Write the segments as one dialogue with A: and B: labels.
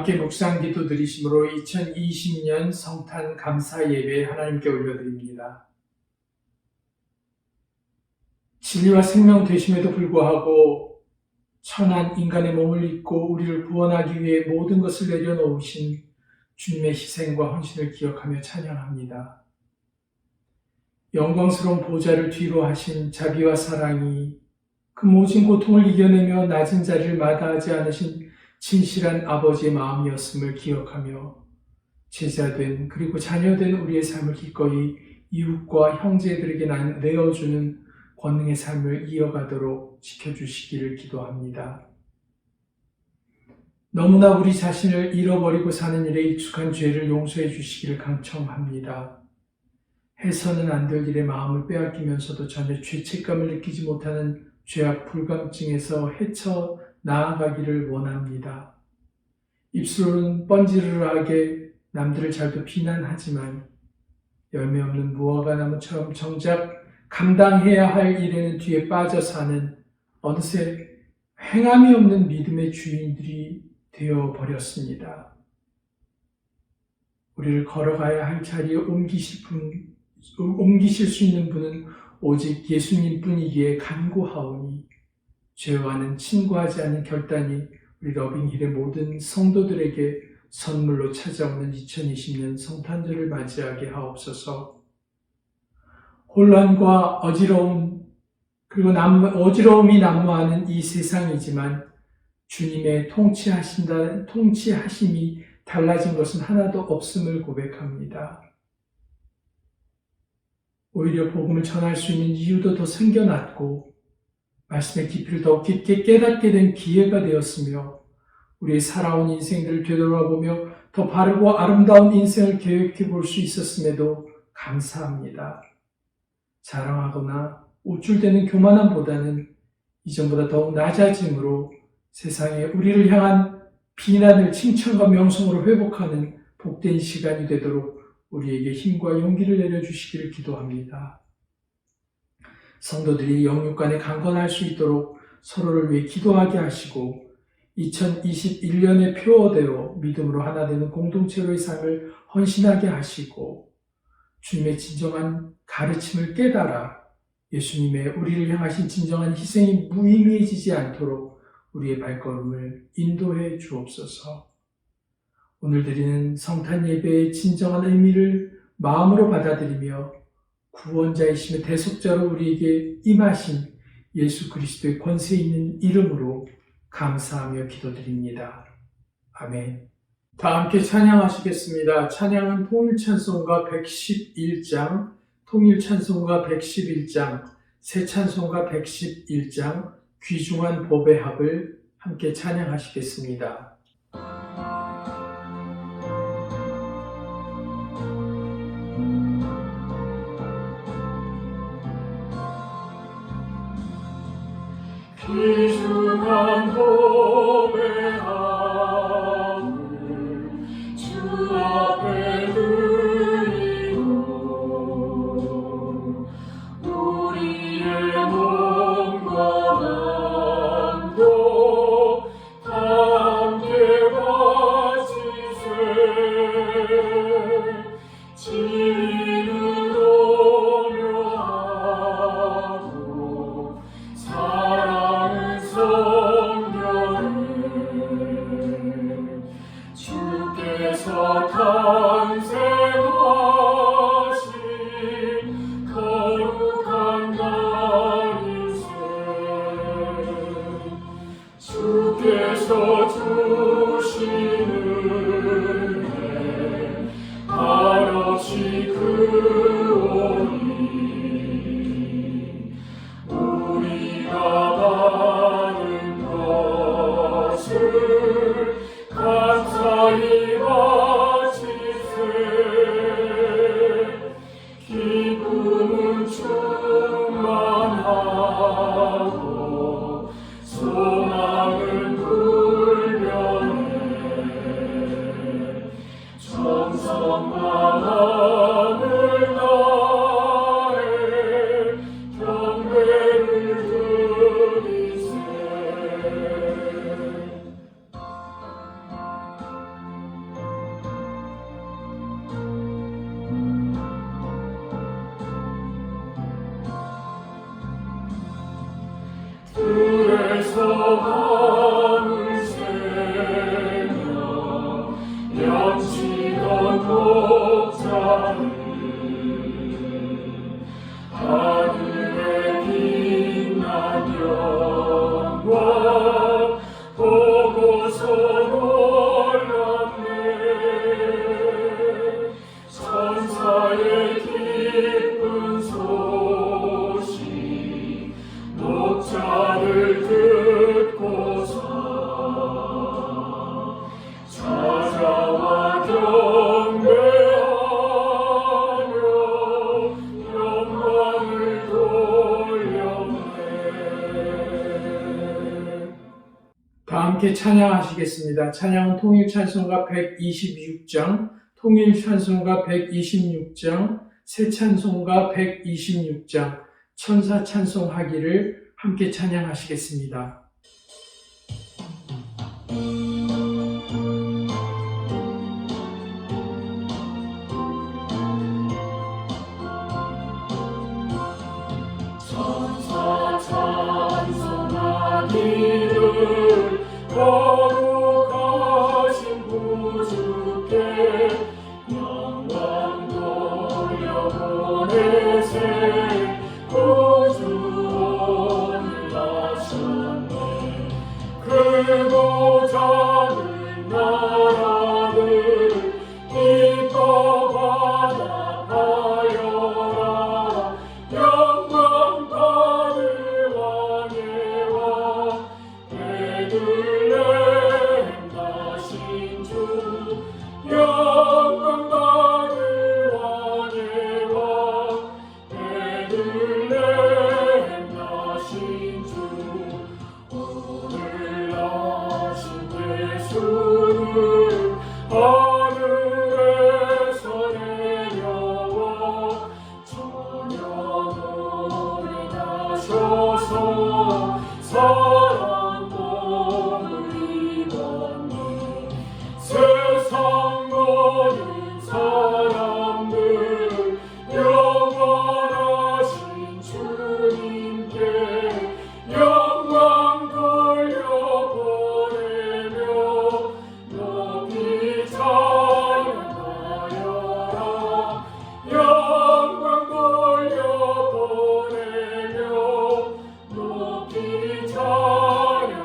A: 함께 묵상 기도 드리심으로 2020년 성탄 감사 예배 하나님께 올려드립니다. 진리와 생명 되심에도 불구하고 천한 인간의 몸을 입고 우리를 구원하기 위해 모든 것을 내려놓으신 주님의 희생과 헌신을 기억하며 찬양합니다. 영광스러운 보좌를 뒤로 하신 자비와 사랑이 그 모진 고통을 이겨내며 낮은 자리를 마다하지 않으신 진실한 아버지의 마음이었음을 기억하며 제자된 그리고 자녀된 우리의 삶을 기꺼이 이웃과 형제들에게 내어주는 권능의 삶을 이어가도록 지켜주시기를 기도합니다. 너무나 우리 자신을 잃어버리고 사는 일에 익숙한 죄를 용서해 주시기를 강청합니다. 해서는 안 될 일에 마음을 빼앗기면서도 전혀 죄책감을 느끼지 못하는 죄악 불감증에서 헤쳐 나아가기를 원합니다. 입술은 뻔지르르하게 남들을 잘도 비난하지만 열매 없는 무화과 나무처럼 정작 감당해야 할 일에는 뒤에 빠져 사는 어느새 행함이 없는 믿음의 주인들이 되어버렸습니다. 우리를 걸어가야 할 자리에 옮기실 수 있는 분은 오직 예수님뿐이기에 간구하오니 죄와는 친구하지 않는 결단이 우리 러빙힐의 모든 성도들에게 선물로 찾아오는 2020년 성탄절을 맞이하게 하옵소서. 혼란과 어지러움 그리고 어지러움이 난무하는 이 세상이지만 주님의 통치하심이 달라진 것은 하나도 없음을 고백합니다. 오히려 복음을 전할 수 있는 이유도 더 생겨났고 말씀의 깊이를 더 깊게 깨닫게 된 기회가 되었으며 우리의 살아온 인생들을 되돌아보며 더 바르고 아름다운 인생을 계획해 볼 수 있었음에도 감사합니다. 자랑하거나 우쭐대는 교만함보다는 이전보다 더욱 낮아짐으로 세상에 우리를 향한 비난을 칭찬과 명성으로 회복하는 복된 시간이 되도록 우리에게 힘과 용기를 내려주시기를 기도합니다. 성도들이 영육 간에 강건할 수 있도록 서로를 위해 기도하게 하시고 2021년의 표어대로 믿음으로 하나 되는 공동체로의 삶을 헌신하게 하시고 주님의 진정한 가르침을 깨달아 예수님의 우리를 향하신 진정한 희생이 무의미해지지 않도록 우리의 발걸음을 인도해 주옵소서. 오늘 드리는 성탄 예배의 진정한 의미를 마음으로 받아들이며 구원자이시며 대속자로 우리에게 임하신 예수 그리스도의 권세 있는 이름으로 감사하며 기도드립니다. 아멘. 다 함께 찬양하시겠습니다. 찬양은 통일찬송가 111장, 통일찬송가 111장, 새찬송가 111장, 귀중한 법의 합을 함께 찬양하시겠습니다.
B: 귀중한 법의 합을 주 앞에 드리고 우리의 몸과 마음도 함께 바치세 진리를 오묘하고 주께서 탄생하신 거룩한 날이세 주께서 주시는 해 한없이 하늘에 빛난 영광 보고서 놀랐네. 천사의 기쁜 소식 목자를 듣고서 찾아와 경배하며 영광을 돌렸네.
A: 다 함께 찬양하시겠습니다. 찬양은 통일찬송가 126장, 통일찬송가 126장, 새찬송가 126장, 천사찬송하기를 함께 찬양하시겠습니다.
B: 천사 찬송하기를 거룩하신 구주께 영광 돌려보내세. 구주 오늘 나셨네. 크고 작은 나라들 기뻐 받아가여라. 영광 받을 왕의 베들레헴 나신 주. 영광 받을 왕의 베들레헴 나신 주. 오늘 나신 예수는 하늘에서 내려와 천연으로 나셔서 사랑 몸을 입었네. 세상 모든 사람들 영원하신 주님께 영광 돌려보내며 높이 찬양하여라. 영광 돌려보내며 높이 찬양하여라.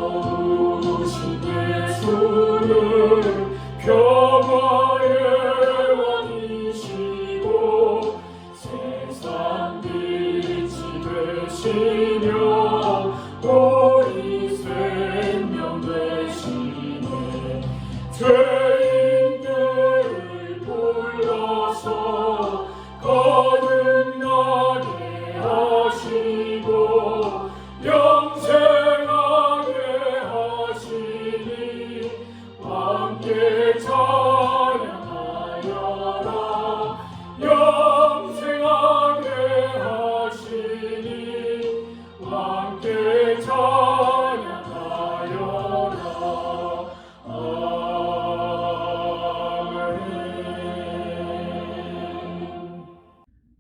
B: 의로우신 예수는 평화의 왕이시고 세상 빛이 되시며 우리 생명 되시네. 죄인들을 불러서 거듭나게 하시고 영생하게 하시니 함께 찬양하여라. 영생하게 하시니 함께 찬양하여라. 아멘.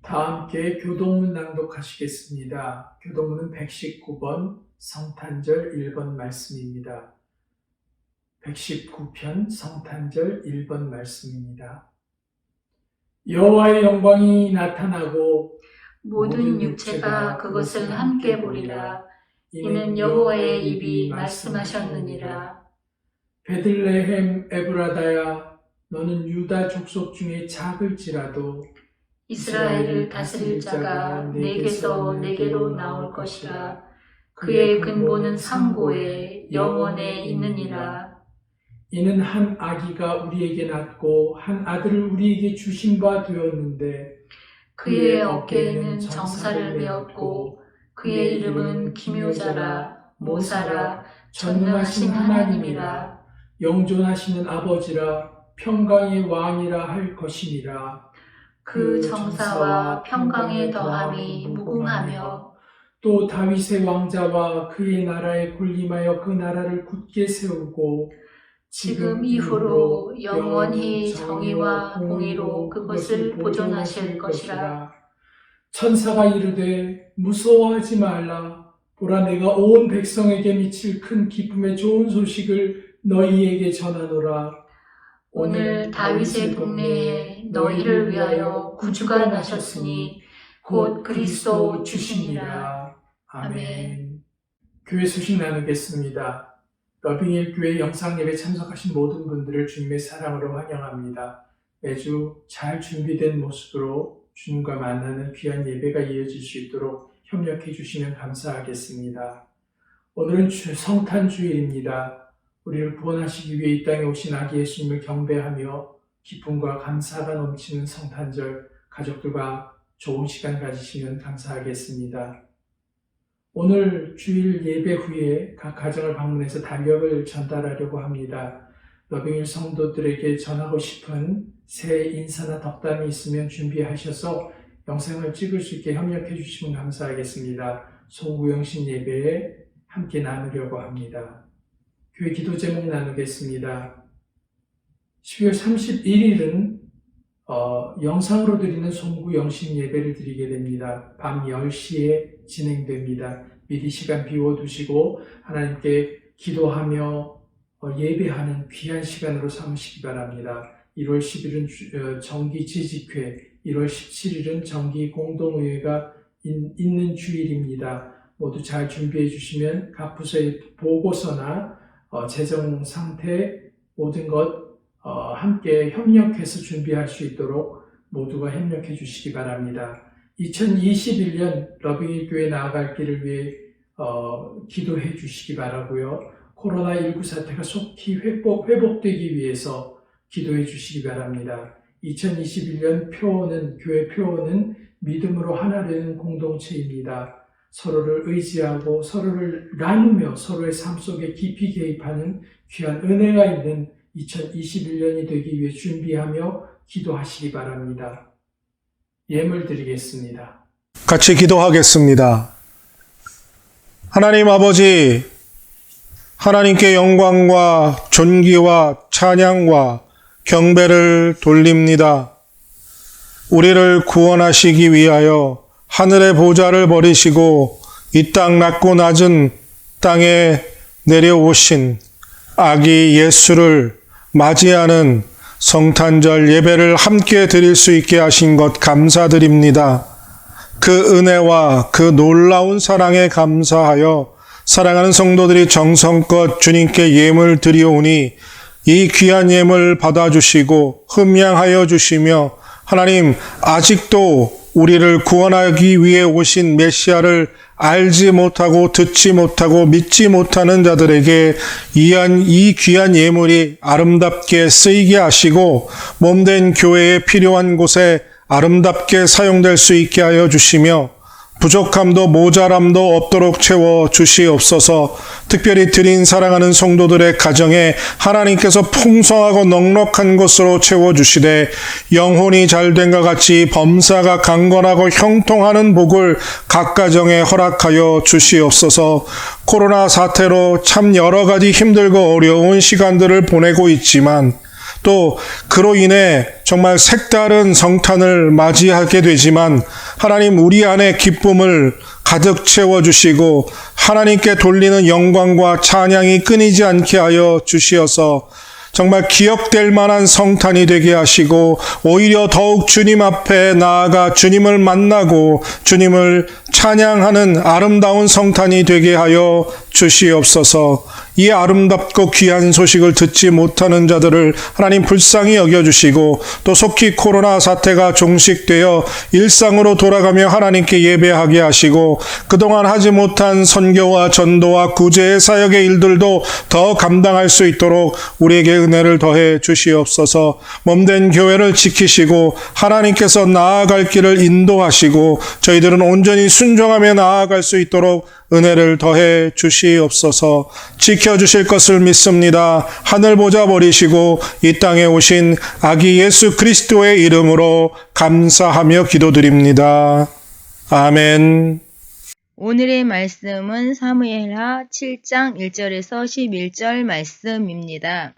A: 다 함께 교동문 낭독하시겠습니다. 교동문은 119번 성탄절 1번 말씀입니다. 119편 성탄절 1번 말씀입니다. 여호와의 영광이 나타나고
C: 모든 육체가 그것을 함께 보리라. 이는 여호와의 입이 말씀하셨느니라.
A: 베들레헴 에브라다야, 너는 유다 족속 중에 작을지라도
C: 이스라엘을 다스릴 자가 내게서 내게로 나올 것이라. 그의 근본은 상고에 영원에 있느니라.
A: 이는 한 아기가 우리에게 낳고 한 아들을 우리에게 주신 바 되었는데
C: 그의 어깨에는 정사를 메었고 그의 이름은 기묘자라 모사라 전능하신 하나님이라.
A: 영존하시는 아버지라 평강의 왕이라 할 것이니라.
C: 그 정사와 평강의 더함이 무궁하며
A: 또 다윗의 왕자와 그의 나라에 군림하여 그 나라를 굳게 세우고
C: 지금 이후로 영원히 정의와 공의로 그것을 보존하실 것이라.
A: 천사가 이르되 무서워하지 말라. 보라, 내가 온 백성에게 미칠 큰 기쁨의 좋은 소식을 너희에게 전하노라.
C: 오늘 다윗의 동네에 너희를 위하여 구주가 나셨으니 곧 그리스도 주시니라.
A: 아멘. 교회 소식 나누겠습니다. 러빙힐 교회 영상예배 참석하신 모든 분들을 주님의 사랑으로 환영합니다. 매주 잘 준비된 모습으로 주님과 만나는 귀한 예배가 이어질 수 있도록 협력해 주시면 감사하겠습니다. 오늘은 성탄주일입니다. 우리를 구원하시기 위해 이 땅에 오신 아기 예수님을 경배하며 기쁨과 감사가 넘치는 성탄절, 가족들과 좋은 시간 가지시면 감사하겠습니다. 오늘 주일 예배 후에 각 가정을 방문해서 달력을 전달하려고 합니다. 러빙힐 성도들에게 전하고 싶은 새해 인사나 덕담이 있으면 준비하셔서 영상을 찍을 수 있게 협력해 주시면 감사하겠습니다. 소구영신 예배에 함께 나누려고 합니다. 교회 기도 제목 나누겠습니다. 12월 31일은 영상으로 드리는 송구영신 예배를 드리게 됩니다. 밤 10시에 진행됩니다. 미리 시간 비워두시고 하나님께 기도하며 예배하는 귀한 시간으로 삼으시기 바랍니다. 1월 10일은 정기 지직회, 1월 17일은 정기 공동의회가 있는 주일입니다. 모두 잘 준비해 주시면 각 부서의 보고서나 재정 상태 모든 것 함께 협력해서 준비할 수 있도록 모두가 협력해 주시기 바랍니다. 2021년 러빙힐 교회 나아갈 길을 위해 기도해 주시기 바라고요. 코로나19 사태가 속히 회복되기 위해서 기도해 주시기 바랍니다. 2021년 교회 표어는 믿음으로 하나 되는 공동체입니다. 서로를 의지하고 서로를 나누며 서로의 삶 속에 깊이 개입하는 귀한 은혜가 있는 2021년이 되기 위해 준비하며 기도하시기 바랍니다. 예물 드리겠습니다.
D: 같이 기도하겠습니다. 하나님 아버지, 하나님께 영광과 존귀와 찬양과 경배를 돌립니다. 우리를 구원하시기 위하여 하늘의 보좌를 버리시고 이 땅 낮고 낮은 땅에 내려오신 아기 예수를 맞이하는 성탄절 예배를 함께 드릴 수 있게 하신 것 감사드립니다. 그 은혜와 그 놀라운 사랑에 감사하여 사랑하는 성도들이 정성껏 주님께 예물 드리오니 이 귀한 예물 받아주시고 흠양하여 주시며 하나님, 아직도 우리를 구원하기 위해 오신 메시아를 알지 못하고 듣지 못하고 믿지 못하는 자들에게 이 귀한 예물이 아름답게 쓰이게 하시고 몸된 교회에 필요한 곳에 아름답게 사용될 수 있게 하여 주시며 부족함도 모자람도 없도록 채워 주시옵소서. 특별히 드린 사랑하는 성도들의 가정에 하나님께서 풍성하고 넉넉한 것으로 채워주시되 영혼이 잘된과 같이 범사가 강건하고 형통하는 복을 각 가정에 허락하여 주시옵소서. 코로나 사태로 참 여러 가지 힘들고 어려운 시간들을 보내고 있지만 또 그로 인해 정말 색다른 성탄을 맞이하게 되지만 하나님, 우리 안에 기쁨을 가득 채워주시고 하나님께 돌리는 영광과 찬양이 끊이지 않게 하여 주시어서 정말 기억될 만한 성탄이 되게 하시고 오히려 더욱 주님 앞에 나아가 주님을 만나고 주님을 찬양하는 아름다운 성탄이 되게 하여 주시옵소서. 이 아름답고 귀한 소식을 듣지 못하는 자들을 하나님 불쌍히 여겨주시고 또 속히 코로나 사태가 종식되어 일상으로 돌아가며 하나님께 예배하게 하시고 그동안 하지 못한 선교와 전도와 구제의 사역의 일들도 더 감당할 수 있도록 우리에게 은혜를 더해 주시옵소서. 몸된 교회를 지키시고 하나님께서 나아갈 길을 인도하시고 저희들은 온전히 순종하며 나아갈 수 있도록 은혜를 더해 주시옵소서. 지켜주실 것을 믿습니다. 하늘 보좌 버리시고 이 땅에 오신 아기 예수 그리스도의 이름으로 감사하며 기도드립니다. 아멘.
E: 오늘의 말씀은 사무엘하 7장 1절에서 11절 말씀입니다.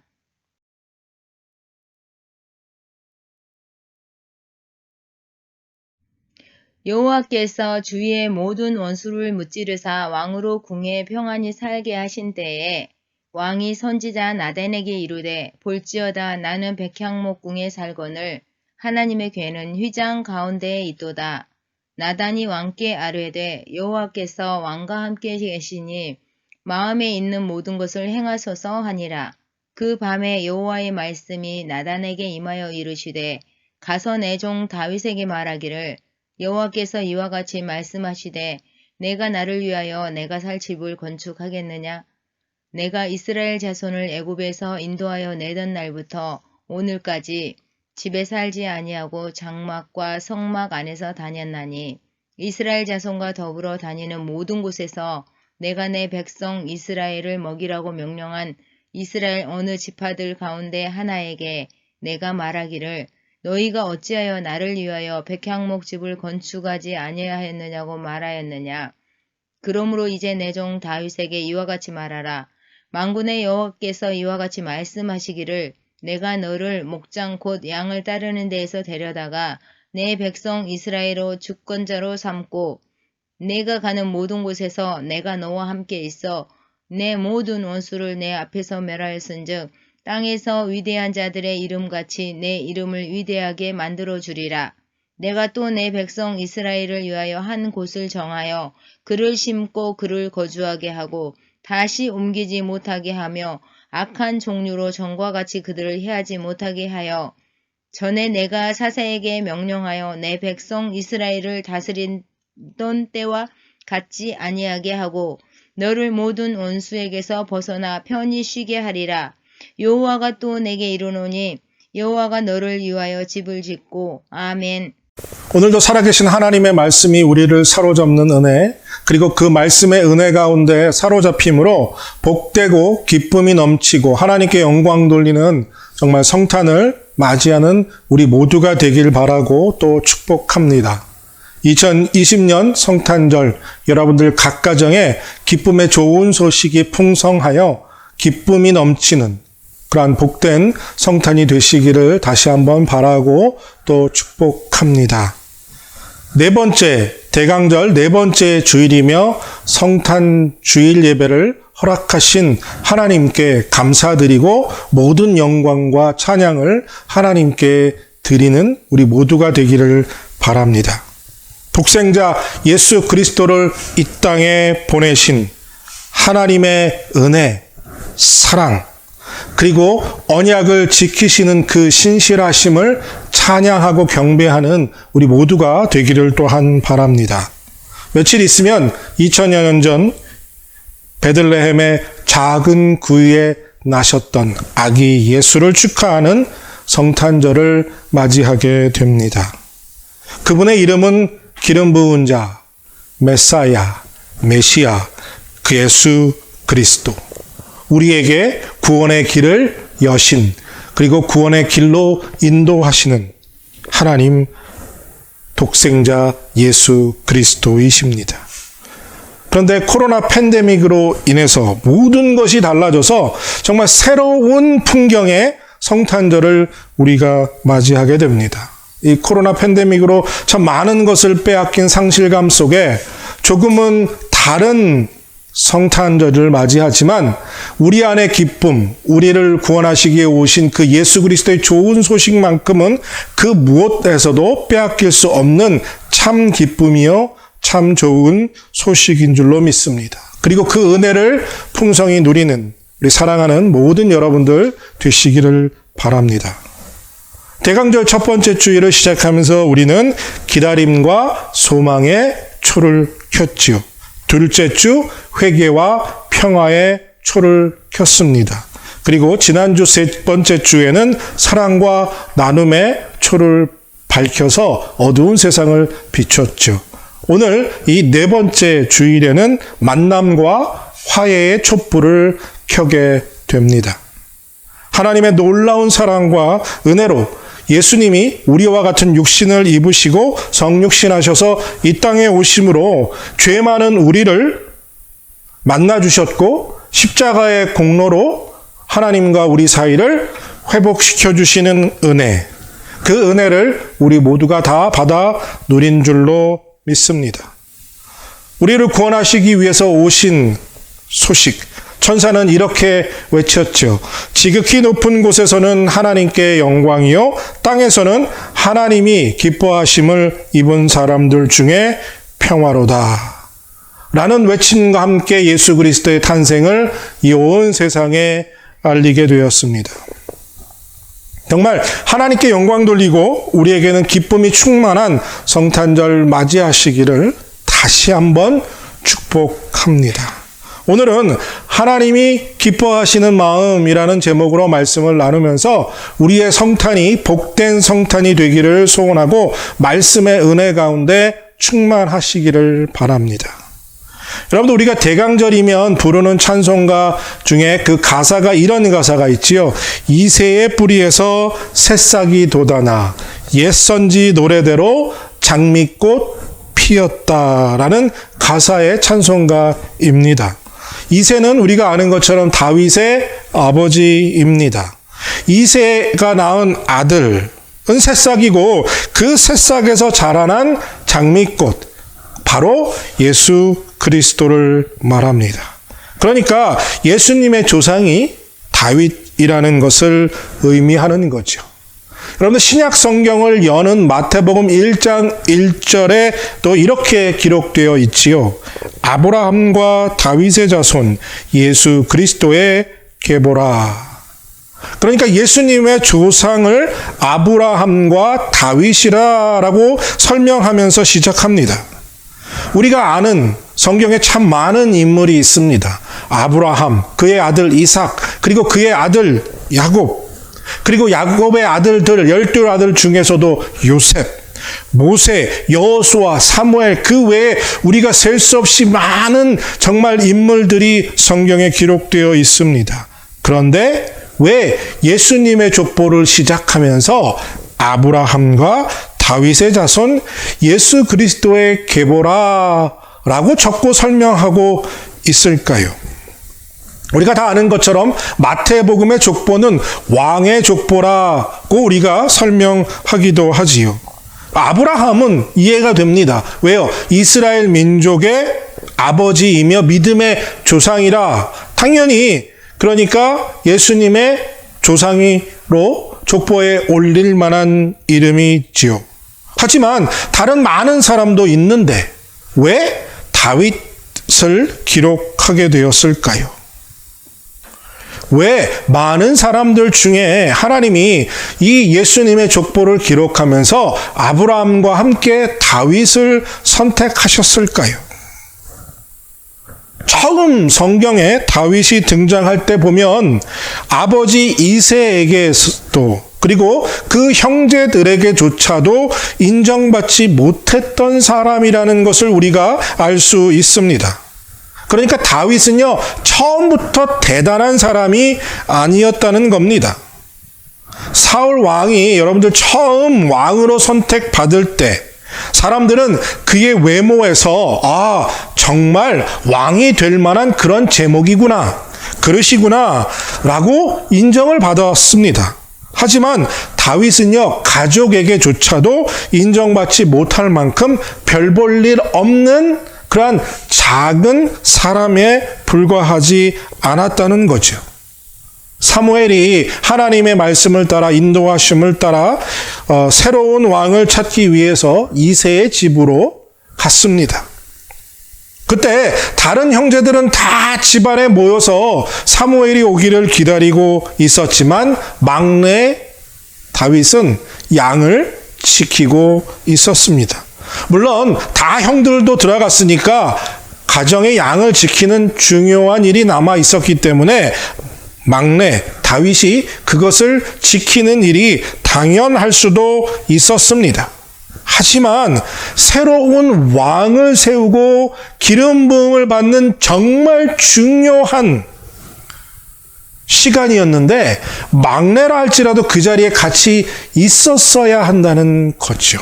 E: 여호와께서 주위의 모든 원수를 무찌르사 왕으로 궁에 평안히 살게 하신 때에 왕이 선지자 나단에게 이르되 볼지어다 나는 백향목 궁에 살거늘 하나님의 궤는 휘장 가운데에 있도다. 나단이 왕께 아뢰되 여호와께서 왕과 함께 계시니 마음에 있는 모든 것을 행하소서 하니라. 그 밤에 여호와의 말씀이 나단에게 임하여 이르시되 가서 내 종 다윗에게 말하기를 여호와께서 이와 같이 말씀하시되 내가 나를 위하여 내가 살 집을 건축하겠느냐? 내가 이스라엘 자손을 애굽에서 인도하여 내던 날부터 오늘까지 집에 살지 아니하고 장막과 성막 안에서 다녔나니 이스라엘 자손과 더불어 다니는 모든 곳에서 내가 내 백성 이스라엘을 먹이라고 명령한 이스라엘 어느 지파들 가운데 하나에게 내가 말하기를 너희가 어찌하여 나를 위하여 백향목 집을 건축하지 아니하였느냐고 말하였느냐. 그러므로 이제 내 종 다윗에게 이와 같이 말하라. 만군의 여호와께서 이와 같이 말씀하시기를 내가 너를 목장 곧 양을 따르는 데에서 데려다가 내 백성 이스라엘로 주권자로 삼고 내가 가는 모든 곳에서 내가 너와 함께 있어 내 모든 원수를 내 앞에서 멸하였은즉 땅에서 위대한 자들의 이름같이 내 이름을 위대하게 만들어 주리라. 내가 또 내 백성 이스라엘을 위하여 한 곳을 정하여 그를 심고 그를 거주하게 하고 다시 옮기지 못하게 하며 악한 종류로 전과 같이 그들을 해하지 못하게 하여 전에 내가 사사에게 명령하여 내 백성 이스라엘을 다스리던 때와 같지 아니하게 하고 너를 모든 원수에게서 벗어나 편히 쉬게 하리라. 여호와가 또 내게 이르노니 여호와가 너를 위하여 집을 짓고 아멘.
D: 오늘도 살아계신 하나님의 말씀이 우리를 사로잡는 은혜, 그리고 그 말씀의 은혜 가운데 사로잡힘으로 복되고 기쁨이 넘치고 하나님께 영광 돌리는 정말 성탄을 맞이하는 우리 모두가 되길 바라고 또 축복합니다. 2020년 성탄절 여러분들 각 가정에 기쁨의 좋은 소식이 풍성하여 기쁨이 넘치는 그러한 복된 성탄이 되시기를 다시 한번 바라고 또 축복합니다. 네 번째, 대강절 네 번째 주일이며 성탄 주일 예배를 허락하신 하나님께 감사드리고 모든 영광과 찬양을 하나님께 드리는 우리 모두가 되기를 바랍니다. 독생자 예수 그리스도를 이 땅에 보내신 하나님의 은혜, 사랑, 그리고 언약을 지키시는 그 신실하심을 찬양하고 경배하는 우리 모두가 되기를 또한 바랍니다. 며칠 있으면 2000여 년 전 베들레헴의 작은 구유에 나셨던 아기 예수를 축하하는 성탄절을 맞이하게 됩니다. 그분의 이름은 기름 부은 자, 메사야, 메시아, 그 예수 그리스도. 우리에게 구원의 길을 여신, 그리고 구원의 길로 인도하시는 하나님 독생자 예수 그리스도이십니다. 그런데 코로나 팬데믹으로 인해서 모든 것이 달라져서 정말 새로운 풍경의 성탄절을 우리가 맞이하게 됩니다. 이 코로나 팬데믹으로 참 많은 것을 빼앗긴 상실감 속에 조금은 다른 성탄절을 맞이하지만 우리 안의 기쁨, 우리를 구원하시기에 오신 그 예수 그리스도의 좋은 소식만큼은 그 무엇에서도 빼앗길 수 없는 참 기쁨이요 참 좋은 소식인 줄로 믿습니다. 그리고 그 은혜를 풍성히 누리는 우리 사랑하는 모든 여러분들 되시기를 바랍니다. 대강절 첫 번째 주일을 시작하면서 우리는 기다림과 소망의 초를 켰지요. 둘째 주 회개와 평화의 초를 켰습니다. 그리고 지난주 세 번째 주에는 사랑과 나눔의 초를 밝혀서 어두운 세상을 비췄죠. 오늘 이 네 번째 주일에는 만남과 화해의 촛불을 켜게 됩니다. 하나님의 놀라운 사랑과 은혜로 예수님이 우리와 같은 육신을 입으시고 성육신하셔서 이 땅에 오심으로 죄 많은 우리를 만나주셨고 십자가의 공로로 하나님과 우리 사이를 회복시켜 주시는 은혜, 그 은혜를 우리 모두가 다 받아 누린 줄로 믿습니다. 우리를 구원하시기 위해서 오신 소식, 천사는 이렇게 외쳤죠. 지극히 높은 곳에서는 하나님께 영광이요, 땅에서는 하나님이 기뻐하심을 입은 사람들 중에 평화로다. 라는 외침과 함께 예수 그리스도의 탄생을 이 온 세상에 알리게 되었습니다. 정말 하나님께 영광 돌리고 우리에게는 기쁨이 충만한 성탄절 맞이하시기를 다시 한번 축복합니다. 오늘은 하나님이 기뻐하시는 마음이라는 제목으로 말씀을 나누면서 우리의 성탄이 복된 성탄이 되기를 소원하고 말씀의 은혜 가운데 충만하시기를 바랍니다. 여러분들, 우리가 대강절이면 부르는 찬송가 중에 그 가사가 이런 가사가 있지요. 이새의 뿌리에서 새싹이 돋아나 옛선지 노래대로 장미꽃 피었다라는 가사의 찬송가입니다. 이새는 우리가 아는 것처럼 다윗의 아버지입니다. 이새가 낳은 아들은 새싹이고 그 새싹에서 자라난 장미꽃, 바로 예수 그리스도를 말합니다. 그러니까 예수님의 조상이 다윗이라는 것을 의미하는 거죠. 여러분들, 신약 성경을 여는 마태복음 1장 1절에 또 이렇게 기록되어 있지요. 아브라함과 다윗의 자손 예수 그리스도의 계보라. 그러니까 예수님의 조상을 아브라함과 다윗이라고 설명하면서 시작합니다. 우리가 아는 성경에 참 많은 인물이 있습니다. 아브라함, 그의 아들 이삭, 그리고 그의 아들 야곱, 그리고 야곱의 아들들 12아들 중에서도 요셉, 모세, 여호수아, 사무엘, 그 외에 우리가 셀 수 없이 많은 정말 인물들이 성경에 기록되어 있습니다. 그런데 왜 예수님의 족보를 시작하면서 아브라함과 다윗의 자손 예수 그리스도의 계보라라고 적고 설명하고 있을까요? 우리가 다 아는 것처럼 마태복음의 족보는 왕의 족보라고 우리가 설명하기도 하지요. 아브라함은 이해가 됩니다. 왜요? 이스라엘 민족의 아버지이며 믿음의 조상이라 당연히, 그러니까 예수님의 조상으로 족보에 올릴 만한 이름이 있지요. 하지만 다른 많은 사람도 있는데 왜 다윗을 기록하게 되었을까요? 왜 많은 사람들 중에 하나님이 이 예수님의 족보를 기록하면서 아브라함과 함께 다윗을 선택하셨을까요? 처음 성경에 다윗이 등장할 때 보면 아버지 이새에게도 그리고 그 형제들에게조차도 인정받지 못했던 사람이라는 것을 우리가 알 수 있습니다. 그러니까 다윗은요, 처음부터 대단한 사람이 아니었다는 겁니다. 사울 왕이 여러분들 처음 왕으로 선택받을 때 사람들은 그의 외모에서 정말 왕이 될 만한 그런 제목이구나, 그릇이구나 라고 인정을 받았습니다. 하지만 다윗은요, 가족에게조차도 인정받지 못할 만큼 별 볼 일 없는 그러한 작은 사람에 불과하지 않았다는 거죠. 사무엘이 하나님의 말씀을 따라 인도하심을 따라 새로운 왕을 찾기 위해서 이새의 집으로 갔습니다. 그때 다른 형제들은 다 집안에 모여서 사무엘이 오기를 기다리고 있었지만 막내 다윗은 양을 지키고 있었습니다. 물론 다 형들도 들어갔으니까 가정의 양을 지키는 중요한 일이 남아 있었기 때문에 막내 다윗이 그것을 지키는 일이 당연할 수도 있었습니다. 하지만 새로운 왕을 세우고 기름 부음을 받는 정말 중요한 시간이었는데 막내라 할지라도 그 자리에 같이 있었어야 한다는 거죠.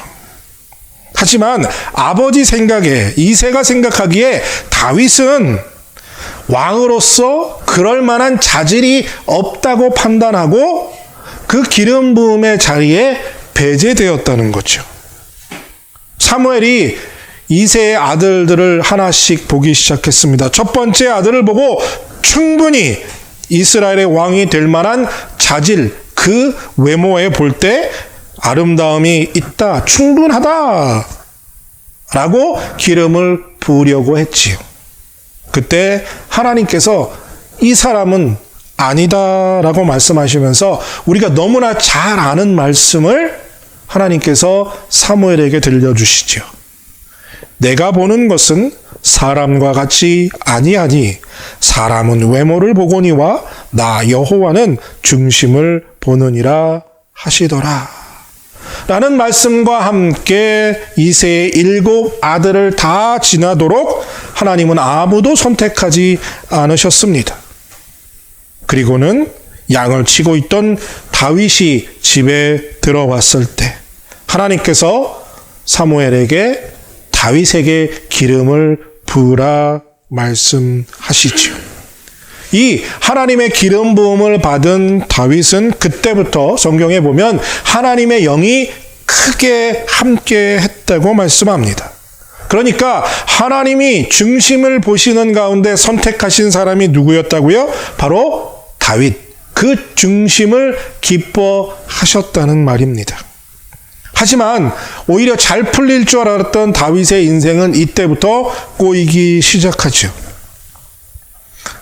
D: 하지만 아버지 생각에, 이새가 생각하기에 다윗은 왕으로서 그럴 만한 자질이 없다고 판단하고 그 기름 부음의 자리에 배제되었다는 거죠. 사무엘이 이세의 아들들을 하나씩 보기 시작했습니다. 첫 번째 아들을 보고 충분히 이스라엘의 왕이 될 만한 자질, 그 외모에 볼 때 아름다움이 있다, 충분하다 라고 기름을 부으려고 했지요. 그때 하나님께서 이 사람은 아니다 라고 말씀하시면서 우리가 너무나 잘 아는 말씀을 하나님께서 사무엘에게 들려주시죠. 내가 보는 것은 사람과 같이 아니하니 사람은 외모를 보거니와 나 여호와는 중심을 보느니라 하시더라 라는 말씀과 함께 이새의 7 아들을 다 지나도록 하나님은 아무도 선택하지 않으셨습니다. 그리고는 양을 치고 있던 다윗이 집에 들어왔을 때 하나님께서 사무엘에게 다윗에게 기름을 부으라 말씀하시죠. 이 하나님의 기름 부음을 받은 다윗은 그때부터 성경에 보면 하나님의 영이 크게 함께 했다고 말씀합니다. 그러니까 하나님이 중심을 보시는 가운데 선택하신 사람이 누구였다고요? 바로 다윗. 그 중심을 기뻐하셨다는 말입니다. 하지만 오히려 잘 풀릴 줄 알았던 다윗의 인생은 이때부터 꼬이기 시작하죠.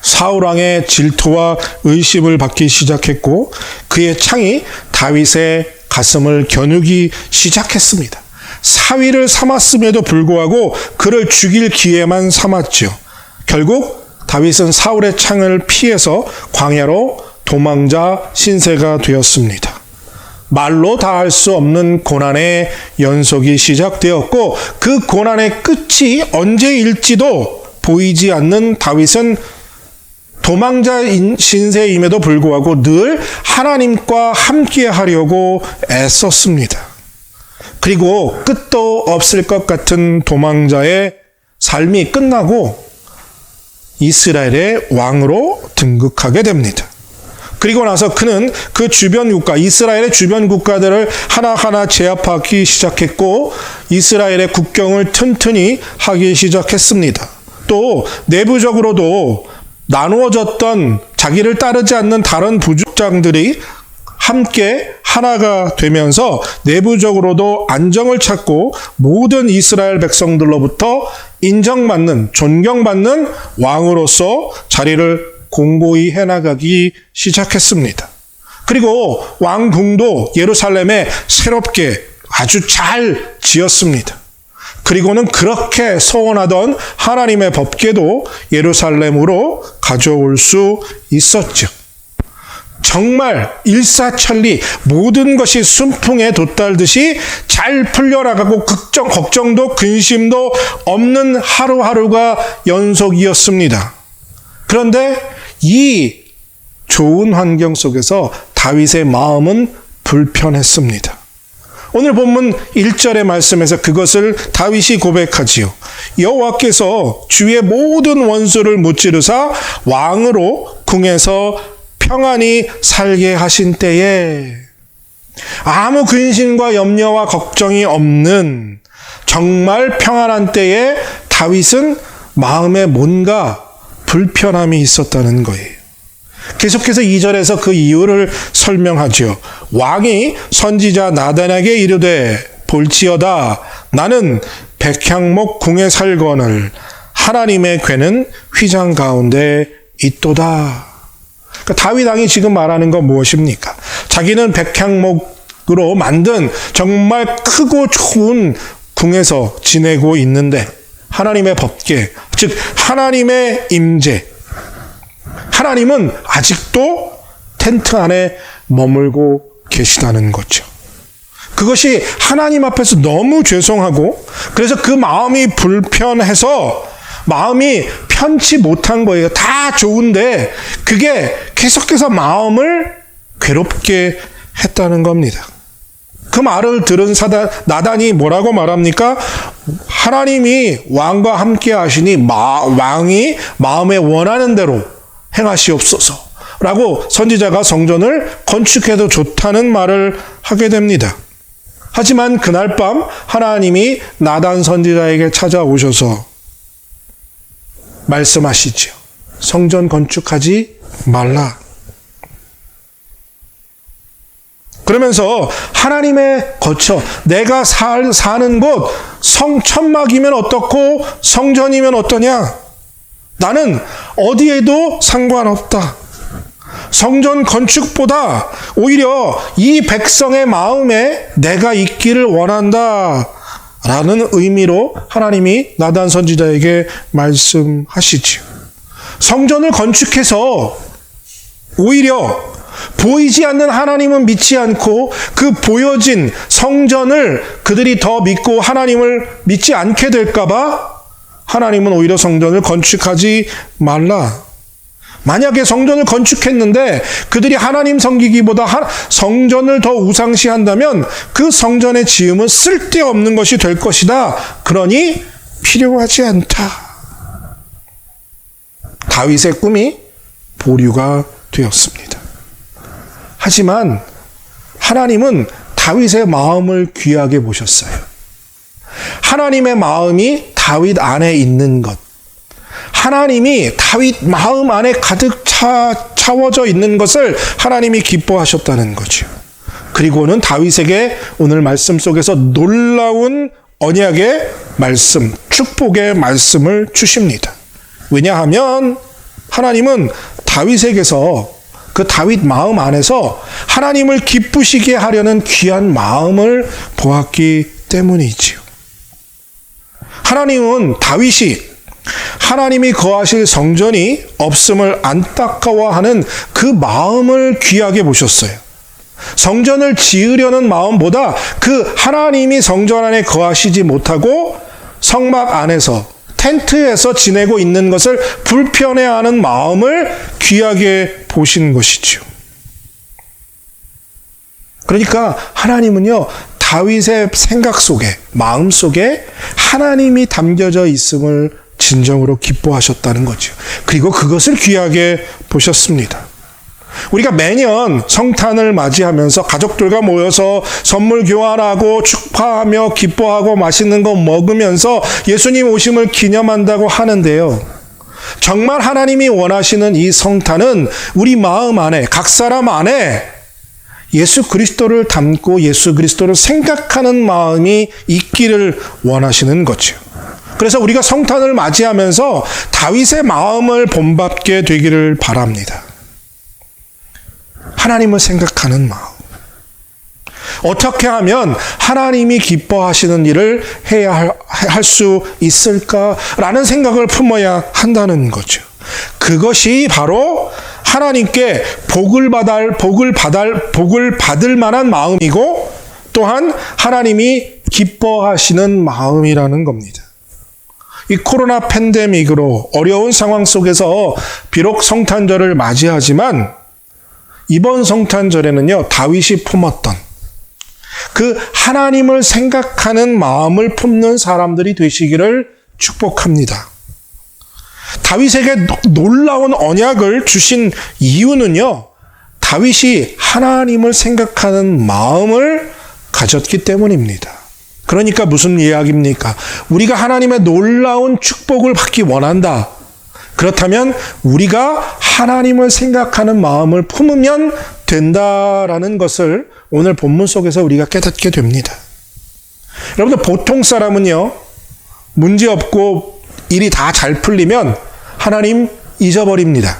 D: 사울왕의 질투와 의심을 받기 시작했고 그의 창이 다윗의 가슴을 겨누기 시작했습니다. 사위를 삼았음에도 불구하고 그를 죽일 기회만 삼았죠. 결국 다윗은 사울의 창을 피해서 광야로 도망자 신세가 되었습니다. 말로 다 할 수 없는 고난의 연속이 시작되었고 그 고난의 끝이 언제일지도 보이지 않는 다윗은 도망자 신세임에도 불구하고 늘 하나님과 함께 하려고 애썼습니다. 그리고 끝도 없을 것 같은 도망자의 삶이 끝나고 이스라엘의 왕으로 등극하게 됩니다. 그리고 나서 그는 그 주변 국가, 이스라엘의 주변 국가들을 하나하나 제압하기 시작했고 이스라엘의 국경을 튼튼히 하기 시작했습니다. 또 내부적으로도 나누어졌던 자기를 따르지 않는 다른 부족장들이 함께 하나가 되면서 내부적으로도 안정을 찾고 모든 이스라엘 백성들로부터 인정받는, 존경받는 왕으로서 자리를 공고히 해나가기 시작했습니다. 그리고 왕궁도 예루살렘에 새롭게 아주 잘 지었습니다. 그리고는 그렇게 소원하던 하나님의 법궤도 예루살렘으로 가져올 수 있었죠. 정말 일사천리 모든 것이 순풍에 돛달듯이 잘 풀려나가고 걱정도 근심도 없는 하루하루가 연속이었습니다. 그런데 이 좋은 환경 속에서 다윗의 마음은 불편했습니다. 오늘 본문 1절의 말씀에서 그것을 다윗이 고백하지요. 여호와께서 주의 모든 원수를 무찌르사 왕으로 궁에서 평안히 살게 하신 때에 아무 근심과 염려와 걱정이 없는 정말 평안한 때에 다윗은 마음에 뭔가 불편함이 있었다는 거예요. 계속해서 2절에서 그 이유를 설명하죠. 왕이 선지자 나단에게 이르되 볼지어다 나는 백향목 궁에 살거늘 하나님의 궤는 휘장 가운데 있도다. 그러니까 다윗 왕이 지금 말하는 건 무엇입니까? 자기는 백향목으로 만든 정말 크고 좋은 궁에서 지내고 있는데 하나님의 법궤, 즉 하나님의 임재, 하나님은 아직도 텐트 안에 머물고 계시다는 거죠. 그것이 하나님 앞에서 너무 죄송하고 그래서 그 마음이 불편해서 마음이 편치 못한 거예요. 다 좋은데 그게 계속해서 마음을 괴롭게 했다는 겁니다. 그 말을 들은 나단이 뭐라고 말합니까? 하나님이 왕과 함께 하시니 왕이 마음에 원하는 대로 행하시옵소서 라고 선지자가 성전을 건축해도 좋다는 말을 하게 됩니다. 하지만 그날 밤 하나님이 나단 선지자에게 찾아오셔서 말씀하시지요. 성전 건축하지 말라. 그러면서 하나님의 거처, 내가 사는 곳, 천막이면 어떻고 성전이면 어떠냐? 나는 어디에도 상관없다. 성전 건축보다 오히려 이 백성의 마음에 내가 있기를 원한다. 라는 의미로 하나님이 나단 선지자에게 말씀하시지요. 성전을 건축해서 오히려 보이지 않는 하나님은 믿지 않고 그 보여진 성전을 그들이 더 믿고 하나님을 믿지 않게 될까봐 하나님은 오히려 성전을 건축하지 말라. 만약에 성전을 건축했는데 그들이 하나님 섬기기보다 성전을 더 우상시한다면 그 성전의 지음은 쓸데없는 것이 될 것이다. 그러니 필요하지 않다. 다윗의 꿈이 보류가 되었습니다. 하지만 하나님은 다윗의 마음을 귀하게 보셨어요. 하나님의 마음이 다윗 안에 있는 것, 하나님이 다윗 마음 안에 가득 차워져 있는 것을 하나님이 기뻐하셨다는 거죠. 그리고는 다윗에게 오늘 말씀 속에서 놀라운 언약의 말씀, 축복의 말씀을 주십니다. 왜냐하면 하나님은 다윗에게서 그 다윗 마음 안에서 하나님을 기쁘시게 하려는 귀한 마음을 보았기 때문이지요. 하나님은 다윗이 하나님이 거하실 성전이 없음을 안타까워하는 그 마음을 귀하게 보셨어요. 성전을 지으려는 마음보다 그 하나님이 성전 안에 거하시지 못하고 성막 안에서 텐트에서 지내고 있는 것을 불편해하는 마음을 귀하게 보신 것이지요. 그러니까 하나님은요, 다윗의 생각 속에, 마음 속에 하나님이 담겨져 있음을 진정으로 기뻐하셨다는 거죠. 그리고 그것을 귀하게 보셨습니다. 우리가 매년 성탄을 맞이하면서 가족들과 모여서 선물 교환하고 축하하며 기뻐하고 맛있는 거 먹으면서 예수님 오심을 기념한다고 하는데요. 정말 하나님이 원하시는 이 성탄은 우리 마음 안에, 각 사람 안에 예수 그리스도를 담고 예수 그리스도를 생각하는 마음이 있기를 원하시는 거죠. 그래서 우리가 성탄을 맞이하면서 다윗의 마음을 본받게 되기를 바랍니다. 하나님을 생각하는 마음. 어떻게 하면 하나님이 기뻐하시는 일을 해야 할 수 있을까라는 생각을 품어야 한다는 거죠. 그것이 바로 하나님께 복을 받을 만한 마음이고 또한 하나님이 기뻐하시는 마음이라는 겁니다. 이 코로나 팬데믹으로 어려운 상황 속에서 비록 성탄절을 맞이하지만 이번 성탄절에는요, 다윗이 품었던 그 하나님을 생각하는 마음을 품는 사람들이 되시기를 축복합니다. 다윗에게 놀라운 언약을 주신 이유는요, 다윗이 하나님을 생각하는 마음을 가졌기 때문입니다. 그러니까 무슨 이야기입니까? 우리가 하나님의 놀라운 축복을 받기 원한다. 그렇다면 우리가 하나님을 생각하는 마음을 품으면 된다라는 것을 오늘 본문 속에서 우리가 깨닫게 됩니다. 여러분들, 보통 사람은요, 문제 없고 일이 다 잘 풀리면 하나님 잊어버립니다.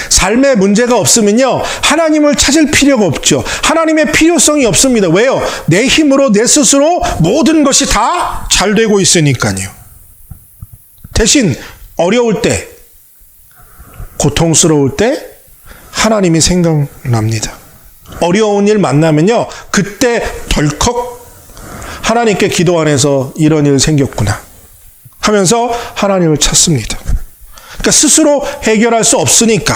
D: 삶에 문제가 없으면요, 하나님을 찾을 필요가 없죠. 하나님의 필요성이 없습니다. 왜요? 내 힘으로, 내 스스로 모든 것이 다 잘 되고 있으니까요. 대신 어려울 때, 고통스러울 때 하나님이 생각납니다. 어려운 일 만나면요, 그때 덜컥 하나님께 기도 안에서 이런 일 생겼구나 하면서 하나님을 찾습니다. 그러니까 스스로 해결할 수 없으니까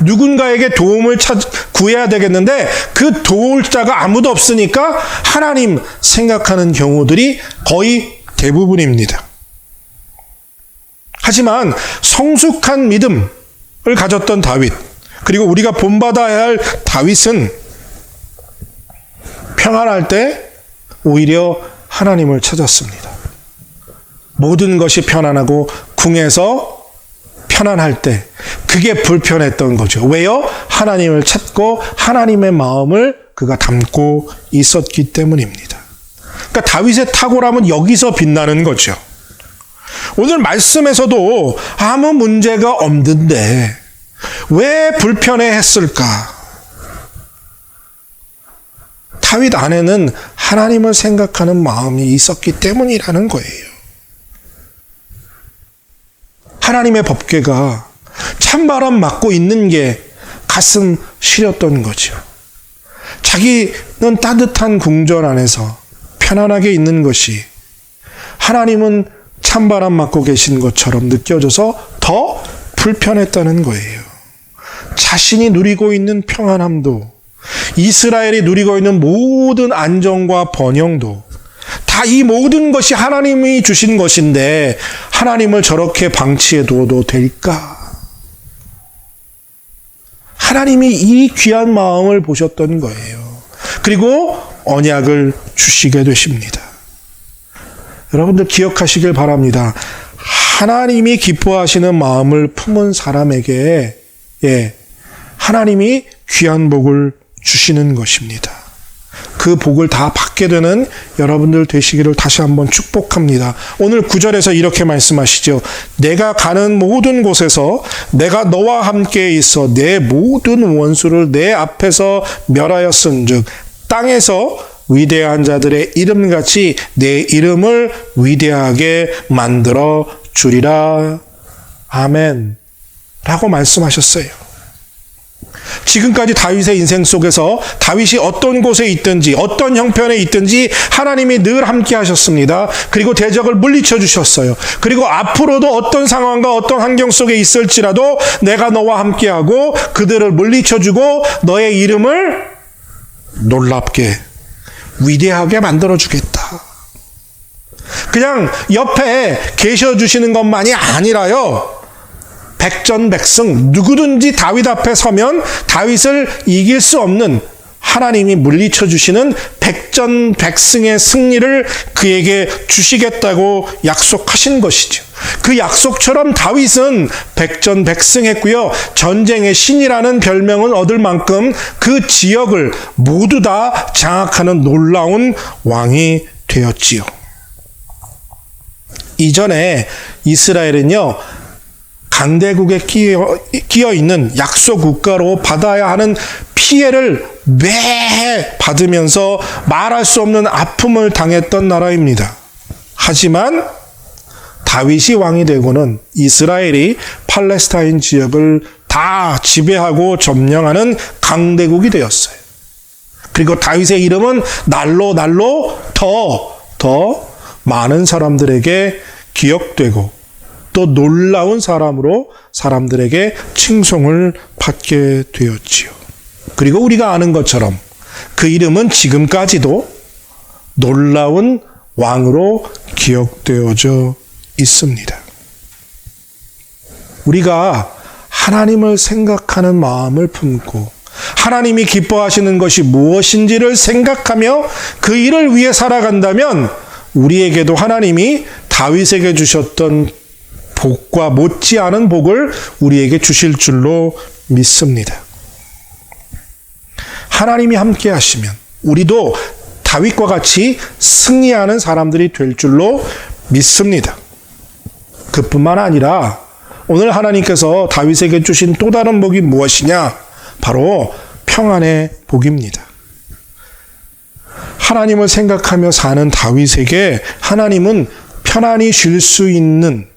D: 누군가에게 도움을 구해야 되겠는데 그 도울 자가 아무도 없으니까 하나님 생각하는 경우들이 거의 대부분입니다. 하지만 성숙한 믿음을 가졌던 다윗, 그리고 우리가 본받아야 할 다윗은 평안할 때 오히려 하나님을 찾았습니다. 모든 것이 편안하고 궁에서 편안할 때 그게 불편했던 거죠. 왜요? 하나님을 찾고 하나님의 마음을 그가 담고 있었기 때문입니다. 그러니까 다윗의 탁월함은 여기서 빛나는 거죠. 오늘 말씀에서도 아무 문제가 없는데 왜 불편해했을까? 다윗 안에는 하나님을 생각하는 마음이 있었기 때문이라는 거예요. 하나님의 법궤가 찬바람 맞고 있는 게 가슴 시렸던 거죠. 자기는 따뜻한 궁전 안에서 편안하게 있는 것이 하나님은 찬바람 맞고 계신 것처럼 느껴져서 더 불편했다는 거예요. 자신이 누리고 있는 평안함도, 이스라엘이 누리고 있는 모든 안정과 번영도 다 이 모든 것이 하나님이 주신 것인데 하나님을 저렇게 방치해 둬도 될까? 하나님이 이 귀한 마음을 보셨던 거예요. 그리고 언약을 주시게 되십니다. 여러분들 기억하시길 바랍니다. 하나님이 기뻐하시는 마음을 품은 사람에게 하나님이 귀한 복을 주시는 것입니다. 그 복을 다 받게 되는 여러분들 되시기를 다시 한번 축복합니다. 오늘 9절에서 이렇게 말씀하시죠. 내가 가는 모든 곳에서 내가 너와 함께 있어 내 모든 원수를 내 앞에서 멸하였은즉 땅에서 위대한 자들의 이름같이 내 이름을 위대하게 만들어 주리라. 아멘. 라고 말씀하셨어요. 지금까지 다윗의 인생 속에서 다윗이 어떤 곳에 있든지 어떤 형편에 있든지 하나님이 늘 함께 하셨습니다. 그리고 대적을 물리쳐 주셨어요. 그리고 앞으로도 어떤 상황과 어떤 환경 속에 있을지라도 내가 너와 함께하고 그들을 물리쳐 주고 너의 이름을 놀랍게 위대하게 만들어 주겠다. 그냥 옆에 계셔 주시는 것만이 아니라요. 백전백승 누구든지 다윗 앞에 서면 다윗을 이길 수 없는 하나님이 물리쳐 주시는 백전백승의 승리를 그에게 주시겠다고 약속하신 것이죠. 그 약속처럼 다윗은 백전백승했고요. 전쟁의 신이라는 별명을 얻을 만큼 그 지역을 모두 다 장악하는 놀라운 왕이 되었지요. 이전에 이스라엘은요. 강대국에 끼어 있는 약소 국가로 받아야 하는 피해를 매해 받으면서 말할 수 없는 아픔을 당했던 나라입니다. 하지만 다윗이 왕이 되고는 이스라엘이 팔레스타인 지역을 다 지배하고 점령하는 강대국이 되었어요. 그리고 다윗의 이름은 날로 더 많은 사람들에게 기억되고 또 놀라운 사람으로 사람들에게 칭송을 받게 되었지요. 그리고 우리가 아는 것처럼 그 이름은 지금까지도 놀라운 왕으로 기억되어져 있습니다. 우리가 하나님을 생각하는 마음을 품고 하나님이 기뻐하시는 것이 무엇인지를 생각하며 그 일을 위해 살아간다면 우리에게도 하나님이 다윗에게 주셨던 복과 못지않은 복을 우리에게 주실 줄로 믿습니다. 하나님이 함께 하시면 우리도 다윗과 같이 승리하는 사람들이 될 줄로 믿습니다. 그뿐만 아니라 오늘 하나님께서 다윗에게 주신 또 다른 복이 무엇이냐? 바로 평안의 복입니다. 하나님을 생각하며 사는 다윗에게 하나님은 편안히 쉴 수 있는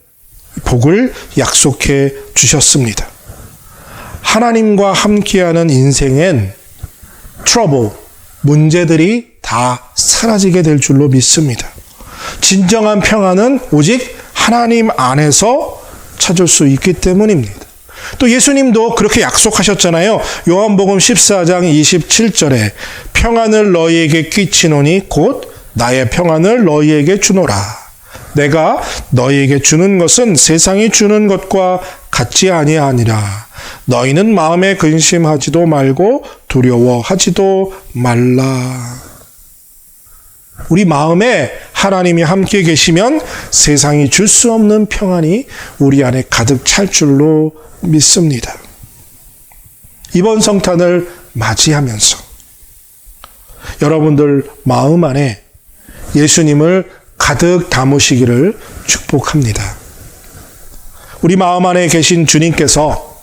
D: 복을 약속해 주셨습니다. 하나님과 함께하는 인생엔 트러블, 문제들이 다 사라지게 될 줄로 믿습니다. 진정한 평안은 오직 하나님 안에서 찾을 수 있기 때문입니다. 또 예수님도 그렇게 약속하셨잖아요. 요한복음 14장 27절에 평안을 너희에게 끼치노니 곧 나의 평안을 너희에게 주노라. 내가 너희에게 주는 것은 세상이 주는 것과 같지 아니하니라. 너희는 마음에 근심하지도 말고 두려워하지도 말라. 우리 마음에 하나님이 함께 계시면 세상이 줄 수 없는 평안이 우리 안에 가득 찰 줄로 믿습니다. 이번 성탄을 맞이하면서 여러분들 마음 안에 예수님을 가득 담으시기를 축복합니다. 우리 마음 안에 계신 주님께서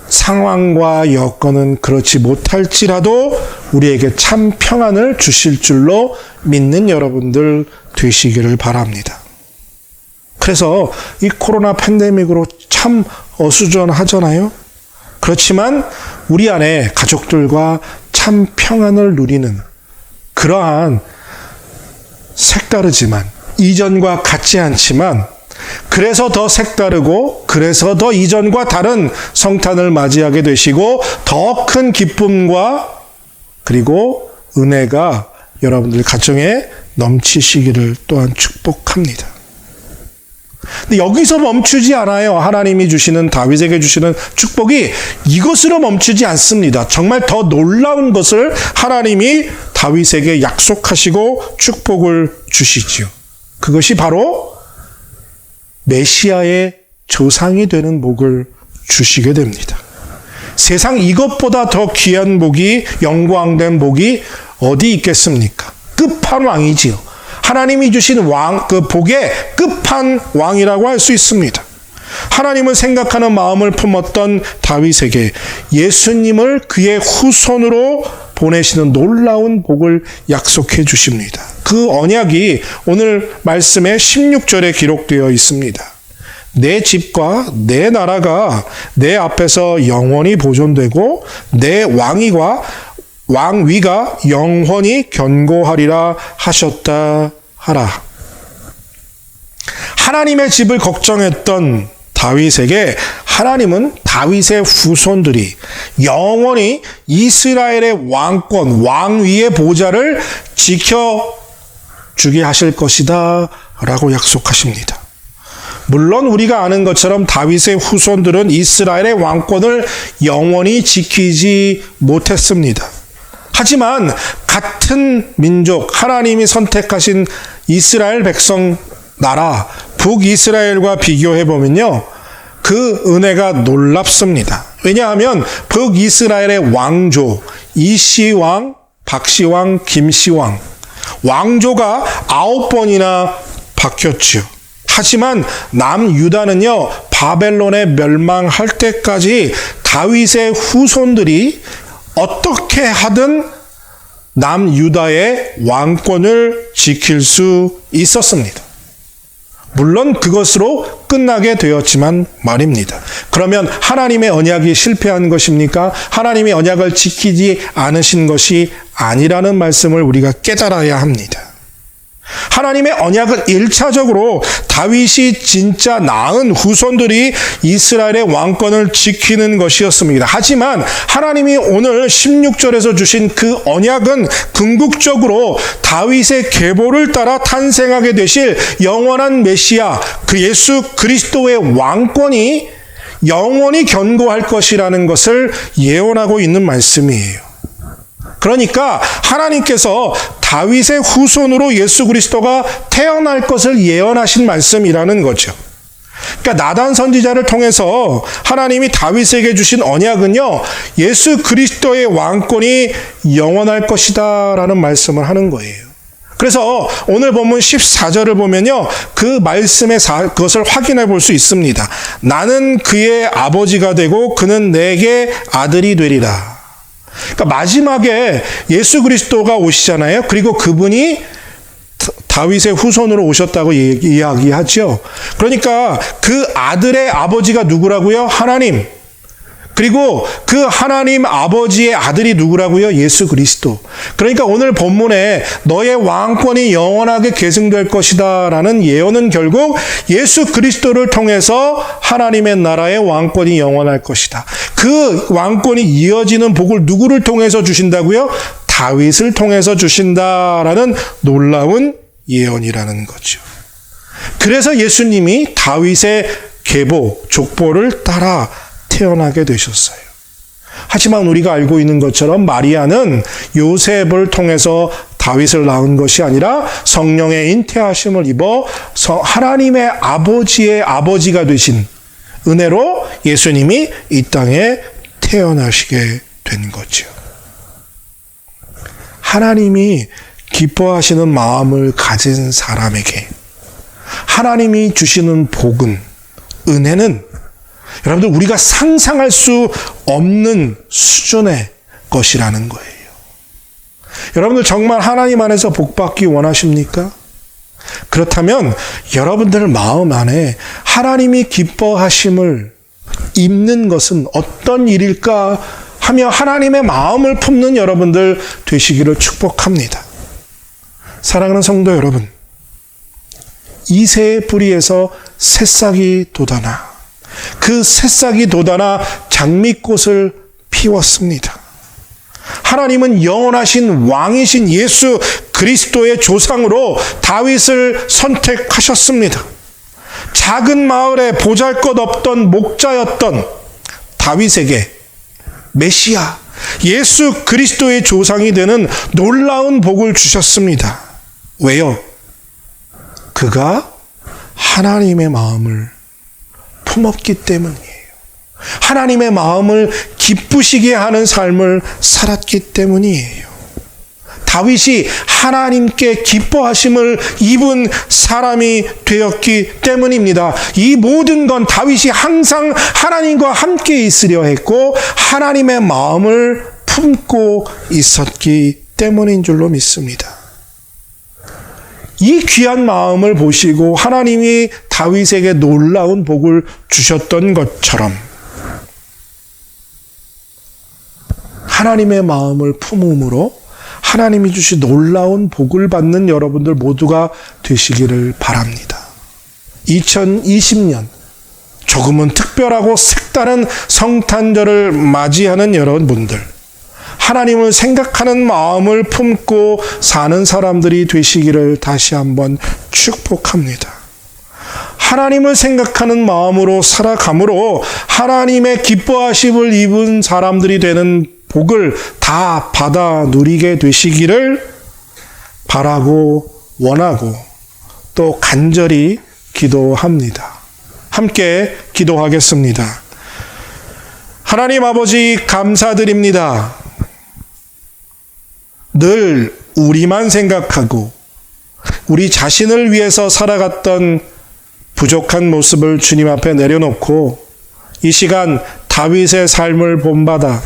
D: 상황과 여건은 그렇지 못할지라도 우리에게 참 평안을 주실 줄로 믿는 여러분들 되시기를 바랍니다. 그래서 이 코로나 팬데믹으로 참 어수선하잖아요. 그렇지만 우리 안에 가족들과 참 평안을 누리는 그러한 색다르지만 이전과 같지 않지만 그래서 더 색다르고 그래서 더 이전과 다른 성탄을 맞이하게 되시고 더 큰 기쁨과 그리고 은혜가 여러분들 가정에 넘치시기를 또한 축복합니다. 근데 여기서 멈추지 않아요. 하나님이 주시는 다윗에게 주시는 축복이 이것으로 멈추지 않습니다. 정말 더 놀라운 것을 하나님이 다윗에게 약속하시고 축복을 주시지요. 그것이 바로 메시아의 조상이 되는 복을 주시게 됩니다. 세상 이것보다 더 귀한 복이 영광된 복이 어디 있겠습니까? 끝판왕이지요. 하나님이 주신 왕, 그 복의 끝판왕이라고 할 수 있습니다. 하나님을 생각하는 마음을 품었던 다윗에게 예수님을 그의 후손으로 보내시는 놀라운 복을 약속해 주십니다. 그 언약이 오늘 말씀의 16절에 기록되어 있습니다. 내 집과 내 나라가 내 앞에서 영원히 보존되고 내 왕위가 영원히 견고하리라 하셨다 하라. 하나님의 집을 걱정했던 다윗에게 하나님은 다윗의 후손들이 영원히 이스라엘의 왕권, 왕위의 보좌를 지켜주게 하실 것이다 라고 약속하십니다. 물론 우리가 아는 것처럼 다윗의 후손들은 이스라엘의 왕권을 영원히 지키지 못했습니다. 하지만 같은 민족, 하나님이 선택하신 이스라엘 백성 나라, 북이스라엘과 비교해보면요, 그 은혜가 놀랍습니다. 왜냐하면 북이스라엘의 왕조, 이씨왕, 박씨왕, 김씨왕, 왕조가 9번이나 바뀌었지요. 하지만 남유다는요, 바벨론에 멸망할 때까지 다윗의 후손들이 어떻게 하든 남유다의 왕권을 지킬 수 있었습니다. 물론 그것으로 끝나게 되었지만 말입니다. 그러면 하나님의 언약이 실패한 것입니까? 하나님의 언약을 지키지 않으신 것이 아니라는 말씀을 우리가 깨달아야 합니다. 하나님의 언약은 1차적으로 다윗이 진짜 낳은 후손들이 이스라엘의 왕권을 지키는 것이었습니다. 하지만 하나님이 오늘 16절에서 주신 그 언약은 궁극적으로 다윗의 계보를 따라 탄생하게 되실 영원한 메시아, 그 예수 그리스도의 왕권이 영원히 견고할 것이라는 것을 예언하고 있는 말씀이에요. 그러니까 하나님께서 다윗의 후손으로 예수 그리스도가 태어날 것을 예언하신 말씀이라는 거죠. 그러니까 나단 선지자를 통해서 하나님이 다윗에게 주신 언약은요, 예수 그리스도의 왕권이 영원할 것이다 라는 말씀을 하는 거예요. 그래서 오늘 본문 14절을 보면요, 그 말씀의 그것을 확인해 볼 수 있습니다. 나는 그의 아버지가 되고 그는 내게 아들이 되리라. 그러니까 마지막에 예수 그리스도가 오시잖아요. 그리고 그분이 다윗의 후손으로 오셨다고 이야기하죠. 그러니까 그 아들의 아버지가 누구라고요? 하나님. 그리고 그 하나님 아버지의 아들이 누구라고요? 예수 그리스도. 그러니까 오늘 본문에 너의 왕권이 영원하게 계승될 것이다 라는 예언은 결국 예수 그리스도를 통해서 하나님의 나라의 왕권이 영원할 것이다. 그 왕권이 이어지는 복을 누구를 통해서 주신다고요? 다윗을 통해서 주신다라는 놀라운 예언이라는 거죠. 그래서 예수님이 다윗의 계보, 족보를 따라 태어나게 되셨어요. 하지만 우리가 알고 있는 것처럼 마리아는 요셉을 통해서 다윗을 낳은 것이 아니라 성령의 잉태하심을 입어 하나님의 아버지의 아버지가 되신 은혜로 예수님이 이 땅에 태어나시게 된 거죠. 하나님이 기뻐하시는 마음을 가진 사람에게 하나님이 주시는 복은, 은혜는 여러분들 우리가 상상할 수 없는 수준의 것이라는 거예요. 여러분들 정말 하나님 안에서 복받기 원하십니까? 그렇다면 여러분들 마음 안에 하나님이 기뻐하심을 입는 것은 어떤 일일까 하며 하나님의 마음을 품는 여러분들 되시기를 축복합니다. 사랑하는 성도 여러분, 이새의 뿌리에서 새싹이 돋아나 그 새싹이 돋아나 장미꽃을 피웠습니다. 하나님은 영원하신 왕이신 예수 그리스도의 조상으로 다윗을 선택하셨습니다. 작은 마을에 보잘것없던 목자였던 다윗에게 메시아 예수 그리스도의 조상이 되는 놀라운 복을 주셨습니다. 왜요? 그가 하나님의 마음을 품었기 때문이에요. 하나님의 마음을 기쁘시게 하는 삶을 살았기 때문이에요. 다윗이 하나님께 기뻐하심을 입은 사람이 되었기 때문입니다. 이 모든 건 다윗이 항상 하나님과 함께 있으려 했고 하나님의 마음을 품고 있었기 때문인 줄로 믿습니다. 이 귀한 마음을 보시고 하나님이 다윗에게 놀라운 복을 주셨던 것처럼 하나님의 마음을 품음으로 하나님이 주신 놀라운 복을 받는 여러분들 모두가 되시기를 바랍니다. 2020년 조금은 특별하고 색다른 성탄절을 맞이하는 여러분들, 하나님을 생각하는 마음을 품고 사는 사람들이 되시기를 다시 한번 축복합니다. 하나님을 생각하는 마음으로 살아감으로 하나님의 기뻐하심을 입은 사람들이 되는 복을 다 받아 누리게 되시기를 바라고 원하고 또 간절히 기도합니다. 함께 기도하겠습니다. 하나님 아버지 감사드립니다. 늘 우리만 생각하고 우리 자신을 위해서 살아갔던 부족한 모습을 주님 앞에 내려놓고 이 시간 다윗의 삶을 본받아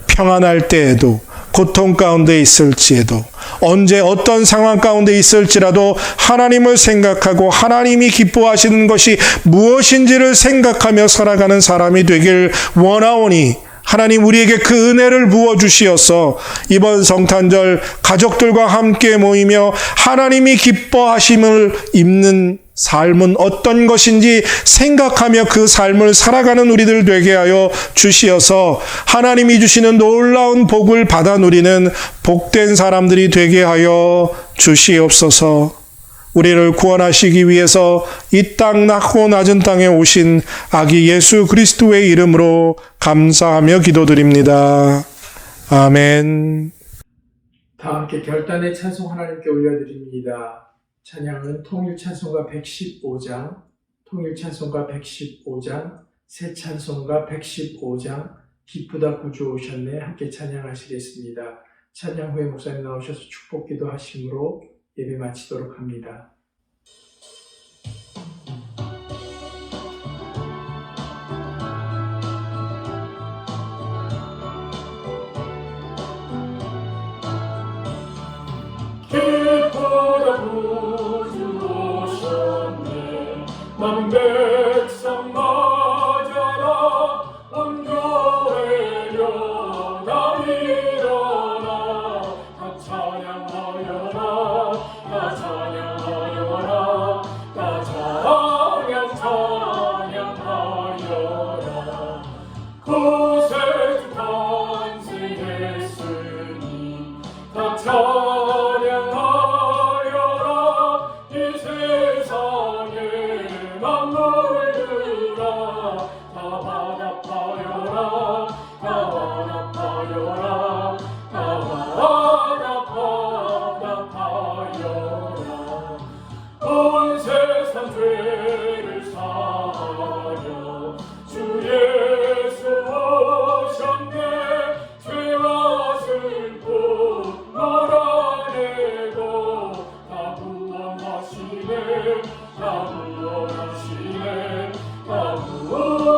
D: 평안할 때에도 고통 가운데 있을지에도 언제 어떤 상황 가운데 있을지라도 하나님을 생각하고 하나님이 기뻐하시는 것이 무엇인지를 생각하며 살아가는 사람이 되길 원하오니 하나님 우리에게 그 은혜를 부어주시어서 이번 성탄절 가족들과 함께 모이며 하나님이 기뻐하심을 입는 삶은 어떤 것인지 생각하며 그 삶을 살아가는 우리들 되게 하여 주시어서 하나님이 주시는 놀라운 복을 받아 누리는 복된 사람들이 되게 하여 주시옵소서. 우리를 구원하시기 위해서 이 땅 낮고 낮은 땅에 오신 아기 예수 그리스도의 이름으로 감사하며 기도드립니다. 아멘.
A: 다 함께 결단의 찬송 하나님께 올려드립니다. 찬양은 통일찬송가 115장, 통일찬송가 115장, 새찬송가 115장, 기쁘다 구주 오셨네 함께 찬양하시겠습니다. 찬양 후에 목사님 나오셔서 축복기도 하심으로 예배 마치도록 합니다.
B: 기쁘다 구주 오셨네 남은 백성 맞아라 온 교회 일어나 일어나 다 찬양하여라 다 찬양하여라 다 찬양하여라 구세주 탄생했으니 다 찬양하여라 이 세상에 만물들아 다 받아파여라 다 산 죄를 사하여 주 예수 오셨네. 죄와 슬픔 몰아내고 다 구원하시네. 다 구원하시네. 다 구원하시네.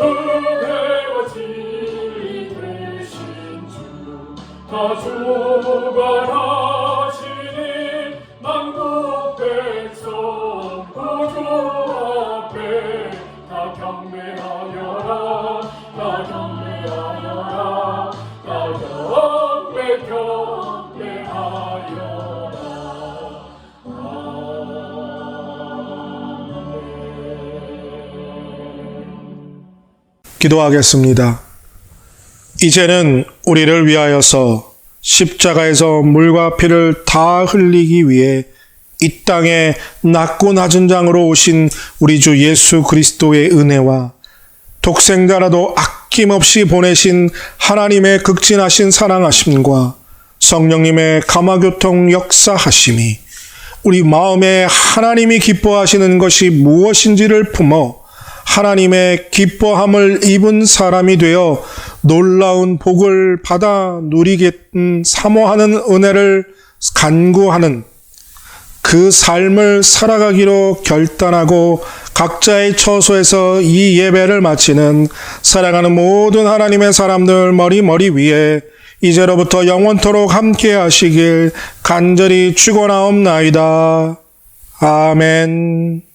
B: 은혜와 진리 되신 주, 다 주관하시니 만국 백성 구주 앞에 다 경배하여라. 다 경배하여라. 다 경배하여라.
D: 기도하겠습니다. 이제는 우리를 위하여서 십자가에서 물과 피를 다 흘리기 위해 이 땅에 낮고 낮은 장으로 오신 우리 주 예수 그리스도의 은혜와 독생자라도 아낌없이 보내신 하나님의 극진하신 사랑하심과 성령님의 감화교통 역사하심이 우리 마음에 하나님이 기뻐하시는 것이 무엇인지를 품어 하나님의 기뻐함을 입은 사람이 되어 놀라운 복을 받아 누리겠는 사모하는 은혜를 간구하는 그 삶을 살아가기로 결단하고 각자의 처소에서 이 예배를 마치는 사랑하는 모든 하나님의 사람들 머리 위에 이제로부터 영원토록 함께 하시길 간절히 축원하옵나이다. 아멘.